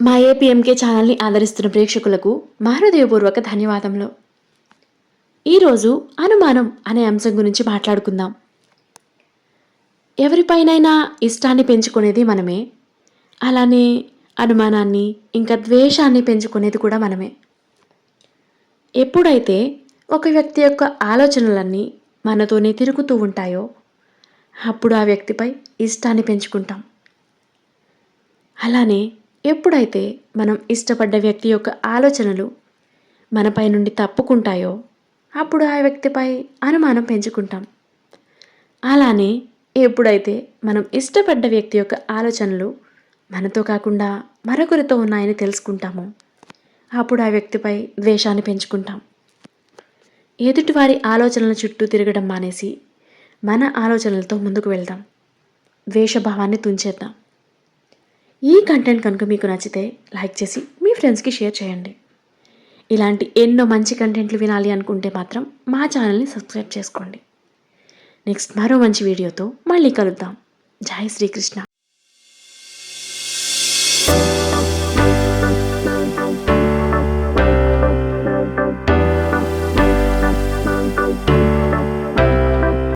మా ఏపీఎంకే ఛానల్ని ఆదరిస్తున్న ప్రేక్షకులకు మా హృదయపూర్వక ధన్యవాదములు. ఈరోజు అనుమానం అనే అంశం గురించి మాట్లాడుకుందాం. ఎవరిపైనైనా ఇష్టాన్ని పెంచుకునేది మనమే, అలానే అనుమానాన్ని ఇంకా ద్వేషాన్ని పెంచుకునేది కూడా మనమే. ఎప్పుడైతే ఒక వ్యక్తి యొక్క ఆలోచనలన్నీ మనతోనే తిరుగుతూ ఉంటాయో అప్పుడు ఆ వ్యక్తిపై ఇష్టాన్ని పెంచుకుంటాం. అలానే ఎప్పుడైతే మనం ఇష్టపడ్డ వ్యక్తి యొక్క ఆలోచనలు మనపై నుండి తప్పుకుంటాయో అప్పుడు ఆ వ్యక్తిపై అనుమానం పెంచుకుంటాం. అలానే ఎప్పుడైతే మనం ఇష్టపడ్డ వ్యక్తి యొక్క ఆలోచనలు మనతో కాకుండా మరొకరితో ఉన్నాయని తెలుసుకుంటామో అప్పుడు ఆ వ్యక్తిపై ద్వేషాన్ని పెంచుకుంటాం. ఎదుటివారి ఆలోచనల చుట్టూ తిరగడం మానేసి మన ఆలోచనలతో ముందుకు వెళ్దాం. ద్వేషభావాన్ని తుంచేద్దాం. ఈ కంటెంట్ కనుక మీకు నచ్చితే లైక్ చేసి మీ ఫ్రెండ్స్కి షేర్ చేయండి. ఇలాంటి ఎన్నో మంచి కంటెంట్లు వినాలి అనుకుంటే మాత్రం మా ఛానల్ని సబ్స్క్రైబ్ చేసుకోండి. నెక్స్ట్ మరో మంచి వీడియోతో మళ్ళీ కలుద్దాం. జై శ్రీకృష్ణ.